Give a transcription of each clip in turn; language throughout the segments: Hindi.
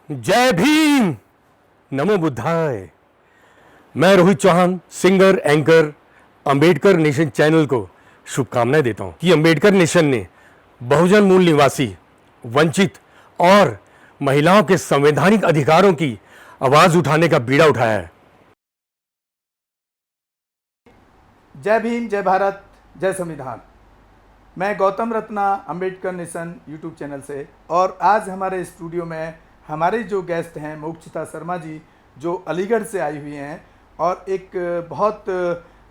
जय भीम, नमो बुद्धाय। मैं Rohit Chauhan, singer, anchor, Ambedkar nation channel को शुभकामनाएं देता हूं कि अंबेडकर नेशन ने बहुजन मूल निवासी, वंचित और महिलाओं के संवैधानिक अधिकारों की आवाज उठाने का बीड़ा उठाया है। जय भीम, जय भारत, जय संविधान। मैं Gautam Ratna, Ambedkar nation YouTube channel से, और आज हमारे स्टूडियो में हमारे जो गेस्ट हैं मोक्षिता शर्मा जी, जो अलीगढ़ से आई हुई हैं और एक बहुत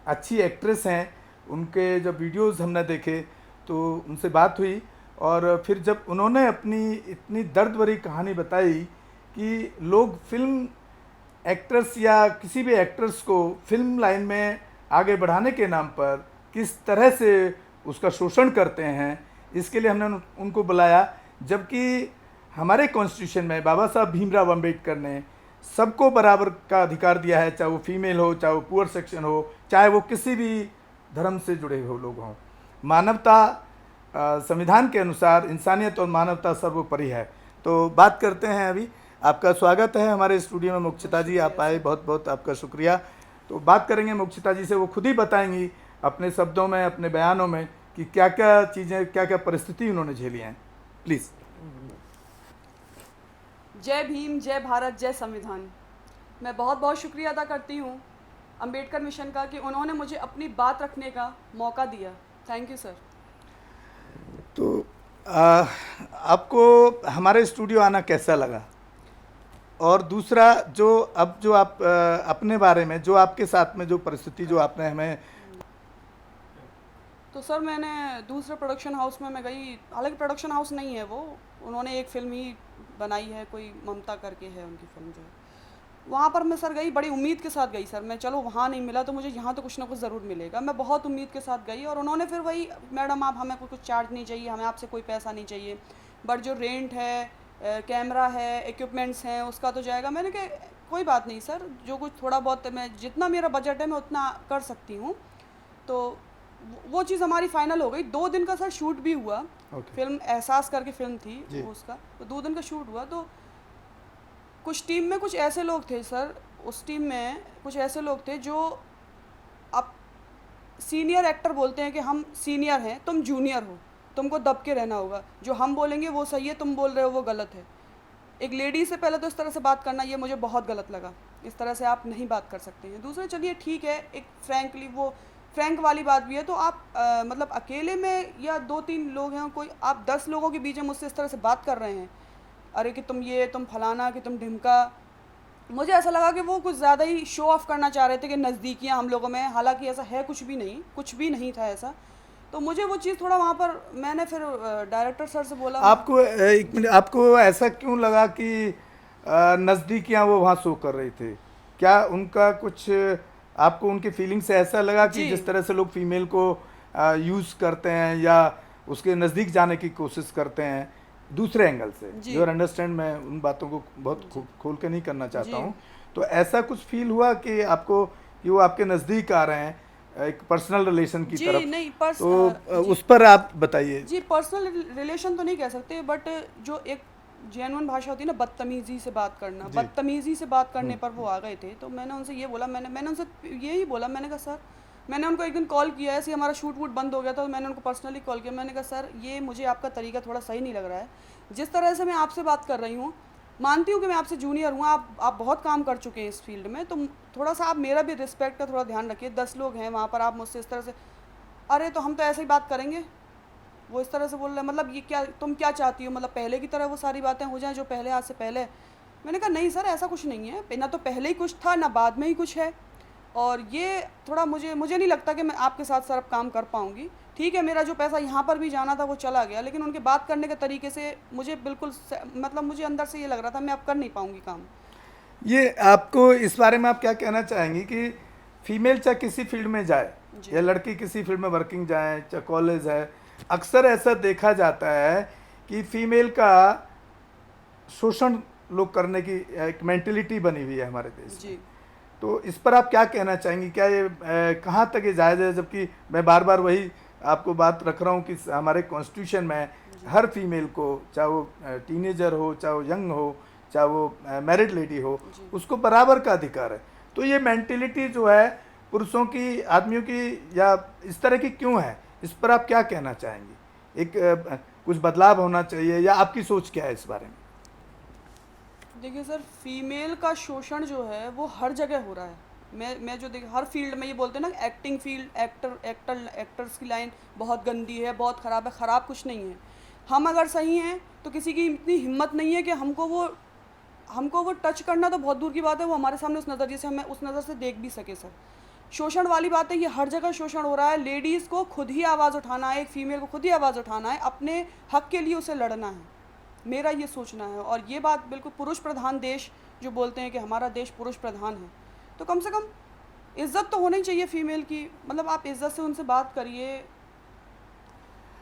अच्छी एक्ट्रेस हैं। उनके जब वीडियोस हमने देखे तो उनसे बात हुई, और फिर जब उन्होंने अपनी इतनी दर्द भरी कहानी बताई कि लोग फिल्म एक्ट्रेस या किसी भी एक्ट्रेस को फिल्म लाइन में आगे बढ़ाने के नाम पर किस तरह से उसका शोषण करते हैं, इसके लिए हमने उनको बुलाया। जबकि हमारे कॉन्स्टिट्यूशन में बाबा साहब भीमराव अंबेडकर ने सबको बराबर का अधिकार दिया है, चाहे वो फीमेल हो, चाहे वो पुअर सेक्शन हो, चाहे वो किसी भी धर्म से जुड़े हो लोग हों। मानवता, संविधान के अनुसार इंसानियत और मानवता सर्वोपरि है। तो बात करते हैं अभी। आपका स्वागत है हमारे स्टूडियो में मोक्षिता जी, आप आए, बहुत बहुत आपका शुक्रिया। तो बात करेंगे मोक्षिता जी से, वो खुद ही बताएंगी अपने शब्दों में, अपने बयानों में कि क्या क्या चीज़ें, क्या क्या परिस्थिति उन्होंने झेली हैं। प्लीज़। जय भीम, जय भारत, जय संविधान। मैं बहुत बहुत शुक्रिया अदा करती हूँ अंबेडकर मिशन का कि उन्होंने मुझे अपनी बात रखने का मौका दिया। Thank you sir. तो आपको हमारे स्टूडियो आना कैसा लगा? और दूसरा, जो आप अपने बारे में, जो आपके साथ में जो परिस्थिति जो आपने हमें। तो सर मैंने दूसरे प्रोडक्शन हाउस में मैं गई, हालांकि प्रोडक्शन हाउस नहीं है वो, उन्होंने एक फ़िल्म ही बनाई है, कोई ममता करके है उनकी फ़िल्म जो है। वहाँ पर मैं सर गई, बड़ी उम्मीद के साथ गई सर मैं, चलो वहाँ नहीं मिला तो मुझे यहाँ तो कुछ ना कुछ ज़रूर मिलेगा। मैं बहुत उम्मीद के साथ गई और उन्होंने फिर वही, मैडम आप हमें कुछ चार्ज नहीं चाहिए, हमें आपसे कोई पैसा नहीं चाहिए, बट जो रेंट है, कैमरा है, इक्विपमेंट्स हैं, उसका तो जाएगा। मैंने कहा कोई बात नहीं सर, जो कुछ थोड़ा बहुत मैं, जितना मेरा बजट है मैं उतना कर सकती हूँ। तो वो चीज़ हमारी फाइनल हो गई। 2 दिन का सर शूट भी हुआ। फिल्म एहसास करके फिल्म थी उसका, तो 2 दिन का शूट हुआ। तो कुछ टीम में कुछ ऐसे लोग थे सर, उस टीम में कुछ ऐसे लोग थे जो अब सीनियर एक्टर बोलते हैं कि हम सीनियर हैं, तुम जूनियर हो, तुमको दब के रहना होगा, जो हम बोलेंगे वो सही है, तुम बोल रहे हो वो गलत है। एक लेडी से पहले तो इस तरह से बात करना, ये मुझे बहुत गलत लगा। इस तरह से आप नहीं बात कर सकते हैं। दूसरे, चलिए ठीक है, एक फ्रैंकली वो फ्रैंक वाली बात भी है, तो आप मतलब अकेले में या 2-3 लोग हैं, कोई आप 10 लोगों के बीच में मुझसे इस तरह से बात कर रहे हैं, अरे कि तुम ये, तुम फलाना, कि तुम ढिमका। मुझे ऐसा लगा कि वो कुछ ज़्यादा ही शो ऑफ करना चाह रहे थे कि नज़दीकियाँ हम लोगों में, हालांकि ऐसा है कुछ भी नहीं था ऐसा। तो मुझे वो चीज़ थोड़ा वहाँ पर, मैंने फिर डायरेक्टर सर से बोला। आपको एक मिनट, आपको ऐसा क्यों लगा कि नज़दीकियाँ वो वहाँ शो कर रहे थे? क्या उनका कुछ, आपको उनकी फीलिंग से ऐसा लगा कि जिस तरह से लोग फीमेल को यूज़ करते हैं या उसके नज़दीक जाने की कोशिश करते हैं दूसरे एंगल से, योर अंडरस्टैंड, मैं उन बातों को बहुत खोल के नहीं करना चाहता हूँ, तो ऐसा कुछ फील हुआ कि आपको, कि वो आपके नज़दीक आ रहे हैं एक पर्सनल रिलेशन की तरफ? नहीं, तो उस पर आप बताइए। जी, पर्सनल रिलेशन तो नहीं कह सकते, बट जो एक जेन्युइन भाषा होती है ना, बदतमीज़ी से बात करना, बदतमीज़ी से बात करने पर वो आ गए थे। तो मैंने उनसे ये बोला, मैंने उनसे यही बोला, मैंने कहा सर, मैंने उनको एक दिन कॉल किया, ऐसे हमारा शूट वूट बंद हो गया था, तो मैंने उनको पर्सनली कॉल किया। मैंने कहा सर, ये मुझे आपका तरीका थोड़ा सही नहीं लग रहा है, जिस तरह से मैं आपसे बात कर रही हूँ, मानती हूँ कि मैं आपसे जूनियर हूँ, आप बहुत काम कर चुके हैं इस फील्ड में, तो थोड़ा सा आप मेरा भी रिस्पेक्ट का थोड़ा ध्यान रखिए। 10 लोग हैं वहाँ पर, आप मुझसे इस तरह से, अरे तो हम तो ऐसे ही बात करेंगे, वो इस तरह से बोल रहे हैं, मतलब ये क्या, तुम क्या चाहती हो, मतलब पहले की तरह वो सारी बातें हो जाएं जो पहले, आज से पहले। मैंने कहा नहीं सर, ऐसा कुछ नहीं है, ना तो पहले ही कुछ था, ना बाद में ही कुछ है, और ये थोड़ा मुझे नहीं लगता कि मैं आपके साथ सर अब काम कर पाऊँगी। ठीक है, मेरा जो पैसा यहाँ पर भी जाना था वो चला गया, लेकिन उनके बात करने के तरीके से मुझे बिल्कुल, मतलब मुझे अंदर से ये लग रहा था मैं अब कर नहीं पाऊँगी काम। ये आपको इस बारे में आप क्या कहना चाहेंगी कि फीमेल चाहे किसी फील्ड में जाए या लड़की किसी फील्ड में वर्किंग जाए, चाहे कॉलेज है, अक्सर ऐसा देखा जाता है कि फीमेल का शोषण लोग करने की एक मेंटेलिटी बनी हुई है हमारे देश में। तो इस पर आप क्या कहना चाहेंगी? क्या ये कहाँ तक ये जायज़ है? जबकि मैं बार बार वही आपको बात रख रहा हूँ कि हमारे कॉन्स्टिट्यूशन में हर फीमेल को, चाहे वो टीनेजर हो, चाहे वो यंग हो, चाहे वो मैरिड लेडी हो, उसको बराबर का अधिकार है। तो ये मेंटेलिटी जो है पुरुषों की, आदमियों की या इस तरह की क्यों है, इस पर आप क्या कहना चाहेंगे? एक कुछ बदलाव होना चाहिए या आपकी सोच क्या है इस बारे में? देखिए सर, फीमेल का शोषण जो है वो हर जगह हो रहा है। मैं जो देख हर फील्ड में, ये बोलते हैं ना एक्टिंग फील्ड, एक्टर्स की लाइन बहुत गंदी है, बहुत ख़राब है। ख़राब कुछ नहीं है। हम अगर सही हैं तो किसी की इतनी हिम्मत नहीं है कि हमको वो टच करना तो बहुत दूर की बात है, वो हमारे सामने उस नज़रिए से हमें उस नज़र से देख भी सके। सर, शोषण वाली बात है, ये हर जगह शोषण हो रहा है। लेडीज़ को खुद ही आवाज़ उठाना है, एक फ़ीमेल को खुद ही आवाज़ उठाना है, अपने हक के लिए उसे लड़ना है, मेरा ये सोचना है। और ये बात बिल्कुल, पुरुष प्रधान देश जो बोलते हैं कि हमारा देश पुरुष प्रधान है, तो कम से कम इज्जत तो होनी चाहिए फीमेल की। मतलब आप इज्जत से उनसे बात करिए।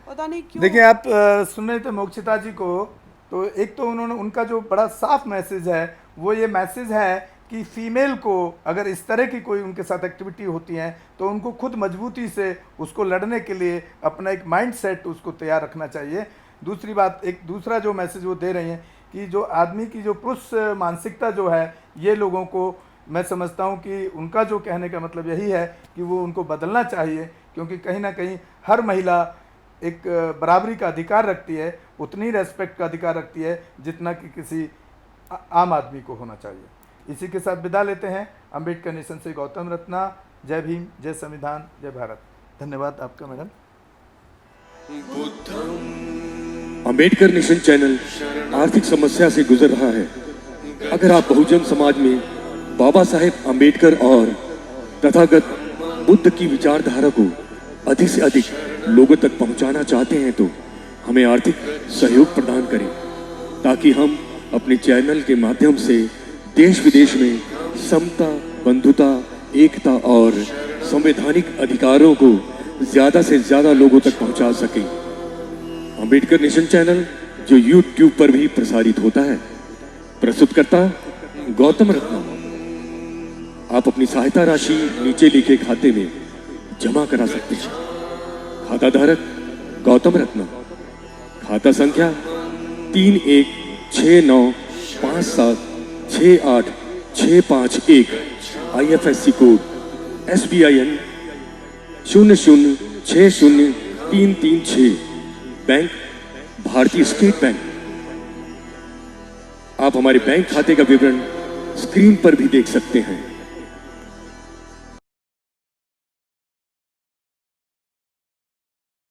पता नहीं क्यों। देखिए, आप सुन रहे थे मोक्षिता जी को, तो एक तो उन्होंने, उनका जो बड़ा साफ मैसेज है वो ये मैसेज है कि फीमेल को अगर इस तरह की कोई उनके साथ एक्टिविटी होती हैं तो उनको खुद मजबूती से उसको लड़ने के लिए अपना एक माइंड सेट उसको तैयार रखना चाहिए। दूसरी बात, एक दूसरा जो मैसेज वो दे रही हैं कि जो आदमी की जो पुरुष मानसिकता जो है, ये लोगों को, मैं समझता हूँ कि उनका जो कहने का मतलब यही है कि वो उनको बदलना चाहिए, क्योंकि कहीं ना कहीं हर महिला एक बराबरी का अधिकार रखती है, उतनी रेस्पेक्ट का अधिकार रखती है जितना कि किसी आम आदमी को होना चाहिए। इसी के साथ विदा लेते हैं। अंबेडकर नेशन से गौतम रत्ना। जय भीम, जय संविधान, जय भारत। धन्यवाद आपका मैडम। अंबेडकर नेशन चैनल आर्थिक समस्या से गुजर रहा है। अगर आप बहुजन समाज में बाबा साहेब अंबेडकर और तथागत बुद्ध की विचारधारा को अधिक से अधिक लोगों तक पहुंचाना चाहते हैं तो हमें आर्थिक सहयोग प्रदान करें, ताकि हम अपने चैनल के माध्यम से देश विदेश में समता, बंधुता, एकता और संवैधानिक अधिकारों को ज्यादा से ज्यादा लोगों तक पहुंचा सकें। अंबेडकर नेशन चैनल जो YouTube पर भी प्रसारित होता है, प्रस्तुतकर्ता गौतम रत्ना। आप अपनी सहायता राशि नीचे लिखे खाते में जमा करा सकते हैं। खाता धारक गौतम रत्ना। खाता संख्या 316957686551। IFSC code SBIN 0060336। बैंक भारतीय स्टेट बैंक। आप हमारे बैंक खाते का विवरण स्क्रीन पर भी देख सकते हैं।